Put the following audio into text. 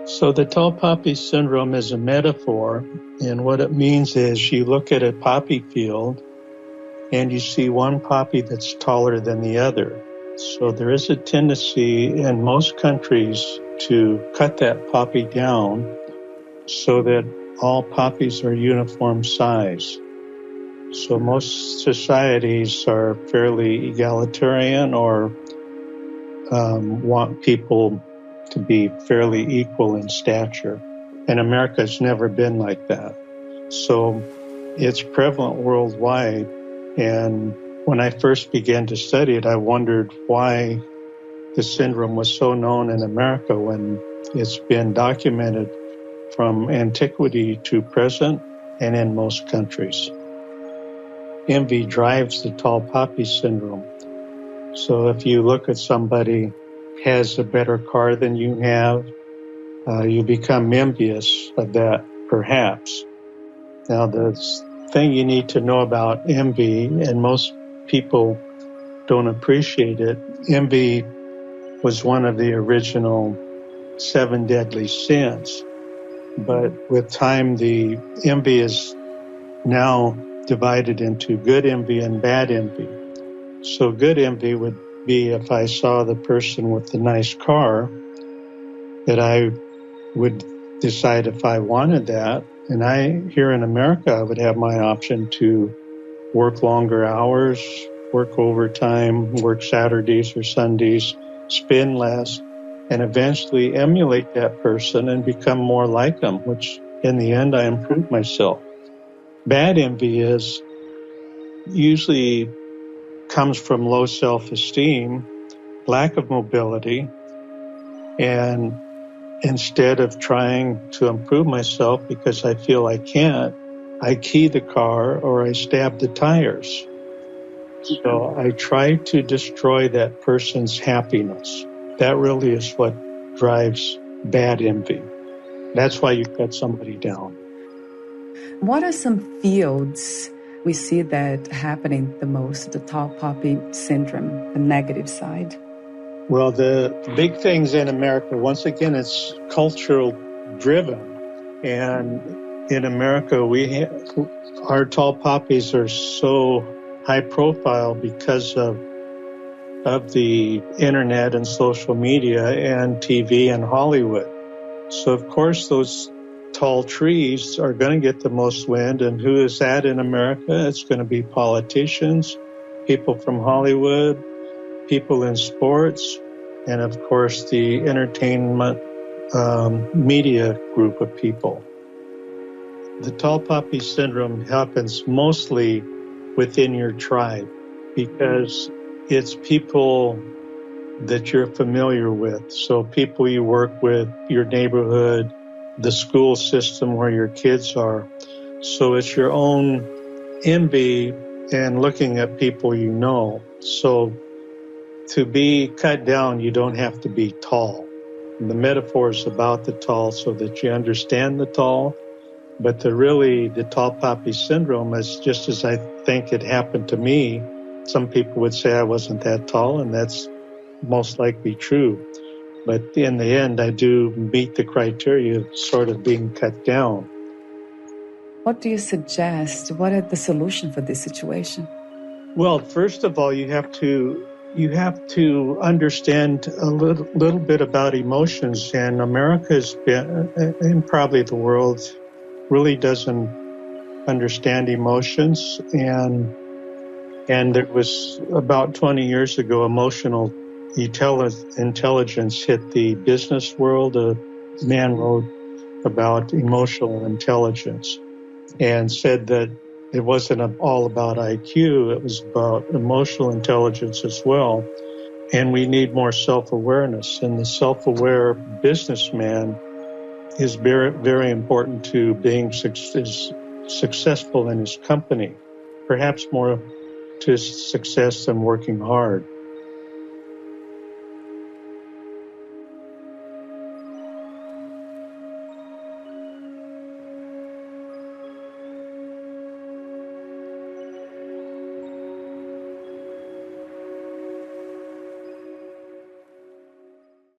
So the tall poppy syndrome is a metaphor, and what it means is you look at a poppy field and you see one poppy that's taller than the other. So there is a tendency in most countries to cut that poppy down so that all poppies are uniform size. So most societies are fairly egalitarian or want people to be fairly equal in stature. And America's never been like that. So it's prevalent worldwide. And when I first began to study it, I wondered why the syndrome was so known in America when it's been documented from antiquity to present and in most countries. Envy drives the tall poppy syndrome. So if you look at somebody has a better car than you have, you become envious of that, perhaps. Now, the thing you need to know about envy, and most people don't appreciate it, envy was one of the original 7 deadly sins. But with time, the envy is now divided into good envy and bad envy. So good envy would be if I saw the person with the nice car, that I would decide if I wanted that. And here in America, I would have my option to work longer hours, work overtime, work Saturdays or Sundays, spend less, and eventually emulate that person and become more like them, which in the end, I improve myself. Bad envy is usually comes from low self-esteem, lack of mobility, and instead of trying to improve myself because I feel I can't, I key the car or I stab the tires. So I try to destroy that person's happiness. That really is what drives bad envy. That's why you cut somebody down. What are some fields we see that happening the most, the tall poppy syndrome, the negative side? Well, the big things in America, once again, it's cultural driven. And in America, our tall poppies are so high profile because of the internet and social media and TV and Hollywood. So, of course, those tall trees are going to get the most wind. And who is that in America? It's going to be politicians, people from Hollywood, people in sports, and of course the entertainment media group of people. The tall poppy syndrome happens mostly within your tribe because it's people that you're familiar with. So people you work with, your neighborhood, the school system where your kids are. So it's your own envy and looking at people you know. So to be cut down, you don't have to be tall. And the metaphor is about the tall so that you understand the tall. But the tall poppy syndrome is just as I think it happened to me. Some people would say I wasn't that tall, and that's most likely true. But in the end, I do meet the criteria of sort of being cut down. What do you suggest? What are the solution for this situation? Well, first of all, you have to understand a little bit about emotions. And America's been, and probably the world, really doesn't understand emotions. And it was about 20 years ago, emotional intelligence hit the business world. A man wrote about emotional intelligence and said that it wasn't all about IQ, it was about emotional intelligence as well. And we need more self-awareness. And the self-aware businessman is very, very important to being successful in his company, perhaps more to success than working hard.